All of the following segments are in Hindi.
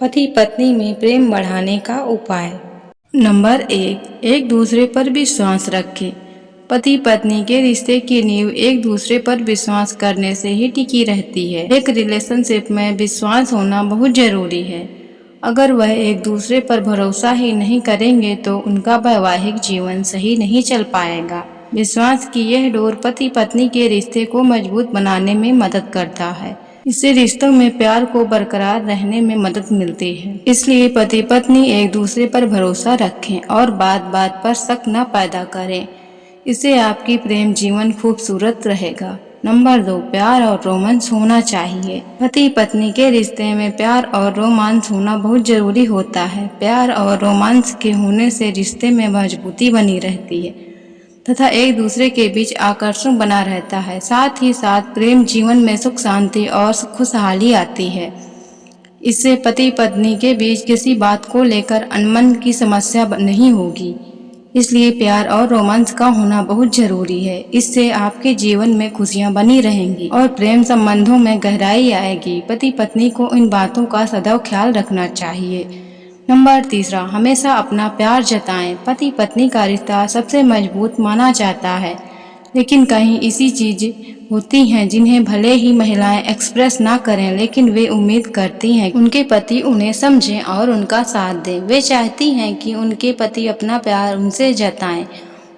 पति पत्नी में प्रेम बढ़ाने का उपाय। नंबर 1, एक दूसरे पर विश्वास रखें। पति पत्नी के रिश्ते की नींव एक दूसरे पर विश्वास करने से ही टिकी रहती है। एक रिलेशनशिप में विश्वास होना बहुत जरूरी है। अगर वह एक दूसरे पर भरोसा ही नहीं करेंगे तो उनका वैवाहिक जीवन सही नहीं चल पाएगा। विश्वास की यह डोर पति पत्नी के रिश्ते को मजबूत बनाने में मदद करता है। इससे रिश्तों में प्यार को बरकरार रहने में मदद मिलती है। इसलिए पति पत्नी एक दूसरे पर भरोसा रखें और बात बात पर शक न पैदा करें। इससे आपकी प्रेम जीवन खूबसूरत रहेगा। नंबर 2, प्यार और रोमांस होना चाहिए। पति पत्नी के रिश्ते में प्यार और रोमांस होना बहुत जरूरी होता है। प्यार और रोमांस के होने से रिश्ते में मजबूती बनी रहती है तथा एक दूसरे के बीच आकर्षण बना रहता है। साथ ही साथ प्रेम जीवन में सुख शांति और खुशहाली आती है। इससे पति पत्नी के बीच किसी बात को लेकर अनबन की समस्या नहीं होगी। इसलिए प्यार और रोमांस का होना बहुत जरूरी है। इससे आपके जीवन में खुशियां बनी रहेंगी और प्रेम संबंधों में गहराई आएगी। पति पत्नी को इन बातों का सदैव ख्याल रखना चाहिए। नंबर 3, हमेशा अपना प्यार जताएं। पति पत्नी का रिश्ता सबसे मजबूत माना जाता है, लेकिन कहीं ऐसी चीजें होती हैं जिन्हें भले ही महिलाएं एक्सप्रेस ना करें, लेकिन वे उम्मीद करती हैं उनके पति उन्हें समझें और उनका साथ दें। वे चाहती हैं कि उनके पति अपना प्यार उनसे जताएं,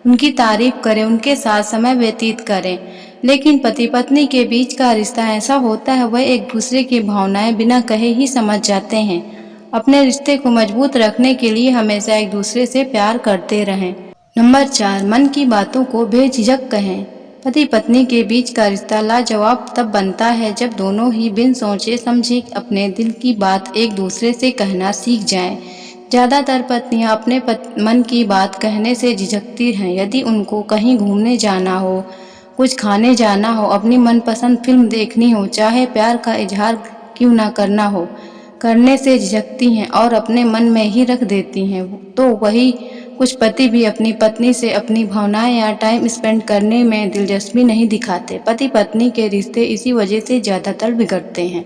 उनकी तारीफ करें, उनके साथ समय व्यतीत करें। लेकिन पति पत्नी के बीच का रिश्ता ऐसा होता है, वह एक दूसरे की भावनाएं बिना कहे ही समझ जाते हैं। अपने रिश्ते को मजबूत रखने के लिए हमेशा एक दूसरे से प्यार करते रहें। नंबर 4, मन की बातों को बेझिझक कहें। पति पत्नी के बीच का रिश्ता लाजवाब तब बनता है जब दोनों ही बिन सोचे समझे अपने दिल की बात एक दूसरे से कहना सीख जाएं। ज्यादातर पत्नियां अपने मन की बात कहने से झिझकती हैं। यदि उनको कहीं घूमने जाना हो, कुछ खाने जाना हो, अपनी मनपसंद फिल्म देखनी हो, चाहे प्यार का इजहार क्यों ना करना हो, करने से झिझकती हैं और अपने मन में ही रख देती हैं। तो वही कुछ पति भी अपनी पत्नी से अपनी भावनाएं या टाइम स्पेंड करने में दिलचस्पी नहीं दिखाते। पति पत्नी के रिश्ते इसी वजह से ज्यादातर बिगड़ते हैं।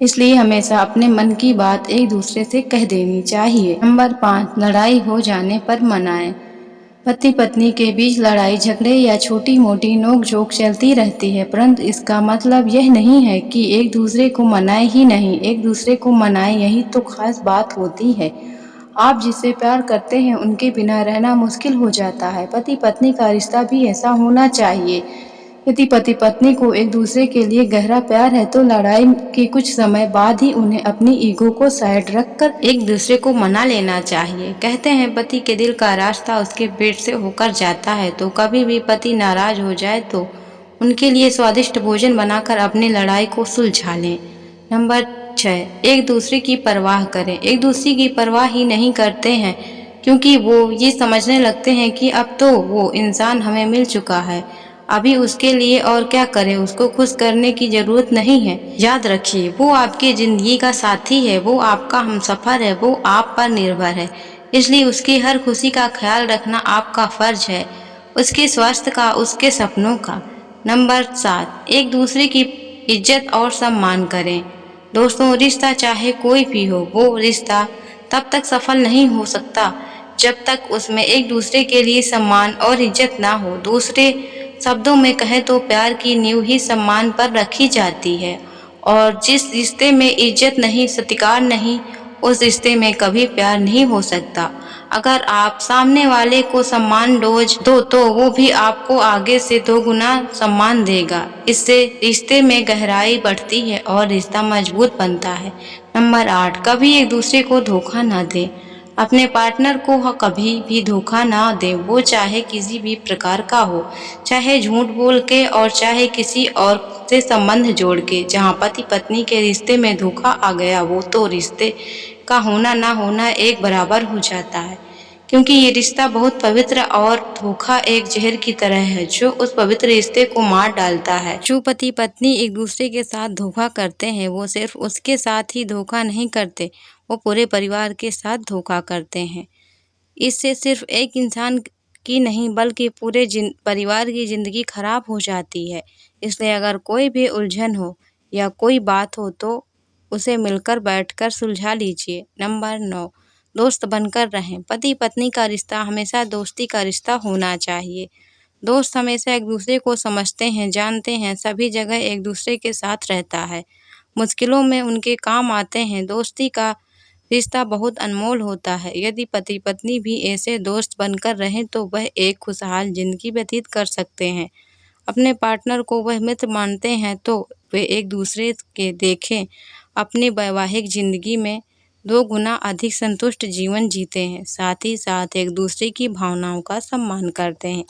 इसलिए हमेशा अपने मन की बात एक दूसरे से कह देनी चाहिए। नंबर 5, लड़ाई हो जाने पर मनाएं। पति पत्नी के बीच लड़ाई झगड़े या छोटी मोटी नोक-झोंक चलती रहती है, परंतु इसका मतलब यह नहीं है कि एक दूसरे को मनाएं ही नहीं। एक दूसरे को मनाएं, यही तो खास बात होती है। आप जिससे प्यार करते हैं उनके बिना रहना मुश्किल हो जाता है। पति पत्नी का रिश्ता भी ऐसा होना चाहिए। यदि पति पत्नी को एक दूसरे के लिए गहरा प्यार है तो लड़ाई के कुछ समय बाद ही उन्हें अपनी ईगो को साइड रखकर एक दूसरे को मना लेना चाहिए। कहते हैं पति के दिल का रास्ता उसके पेट से होकर जाता है, तो कभी भी पति नाराज हो जाए तो उनके लिए स्वादिष्ट भोजन बनाकर अपनी लड़ाई को सुलझा लें। नंबर 6, एक दूसरे की परवाह करें। एक दूसरे की परवाह ही नहीं करते हैं क्योंकि वो ये समझने लगते हैं कि अब तो वो इंसान हमें मिल चुका है, अभी उसके लिए और क्या करें, उसको खुश करने की जरूरत नहीं है। याद रखिए, वो आपकी जिंदगी का साथी है, वो आपका हमसफर है, वो आप पर निर्भर है। इसलिए उसकी हर खुशी का ख्याल रखना आपका फर्ज है, उसके स्वास्थ्य का, उसके सपनों का। नंबर 7, एक दूसरे की इज्जत और सम्मान करें। दोस्तों, रिश्ता चाहे कोई भी हो, वो रिश्ता तब तक सफल नहीं हो सकता जब तक उसमें एक दूसरे के लिए सम्मान और इज्जत ना हो। दूसरे शब्दों में कहें तो प्यार की नींव ही सम्मान पर रखी जाती है, और जिस रिश्ते में इज्जत नहीं, सत्कार नहीं, उस रिश्ते में कभी प्यार नहीं हो सकता। अगर आप सामने वाले को सम्मान दो तो वो भी आपको आगे से 2 गुना सम्मान देगा। इससे रिश्ते में गहराई बढ़ती है और रिश्ता मजबूत बनता है। नंबर 8, कभी एक दूसरे को धोखा न दें। अपने पार्टनर को कभी भी धोखा ना दें, वो चाहे किसी भी प्रकार का हो, चाहे झूठ बोल के और चाहे किसी और से संबंध जोड़ के। जहाँ पति पत्नी के रिश्ते में धोखा आ गया, वो तो रिश्ते का होना ना होना एक बराबर हो जाता है, क्योंकि ये रिश्ता बहुत पवित्र और धोखा एक जहर की तरह है जो उस पवित्र रिश्ते को मार डालता है। जो पति पत्नी एक दूसरे के साथ धोखा करते हैं, वो सिर्फ उसके साथ ही धोखा नहीं करते, वो पूरे परिवार के साथ धोखा करते हैं। इससे सिर्फ एक इंसान की नहीं बल्कि पूरे परिवार की जिंदगी खराब हो जाती है। इसलिए अगर कोई भी उलझन हो या कोई बात हो तो उसे मिलकर बैठकर सुलझा लीजिए। नंबर 9, दोस्त बनकर रहें। पति पत्नी का रिश्ता हमेशा दोस्ती का रिश्ता होना चाहिए। दोस्त हमेशा एक दूसरे को समझते हैं, जानते हैं, सभी जगह एक दूसरे के साथ रहता है, मुश्किलों में उनके काम आते हैं। दोस्ती का रिश्ता बहुत अनमोल होता है। यदि पति पत्नी भी ऐसे दोस्त बनकर रहें तो वह एक खुशहाल जिंदगी व्यतीत कर सकते हैं। अपने पार्टनर को वह मित्र मानते हैं तो वे एक दूसरे के देखें अपनी वैवाहिक जिंदगी में 2 गुना अधिक संतुष्ट जीवन जीते हैं। साथ ही साथ एक दूसरे की भावनाओं का सम्मान करते हैं।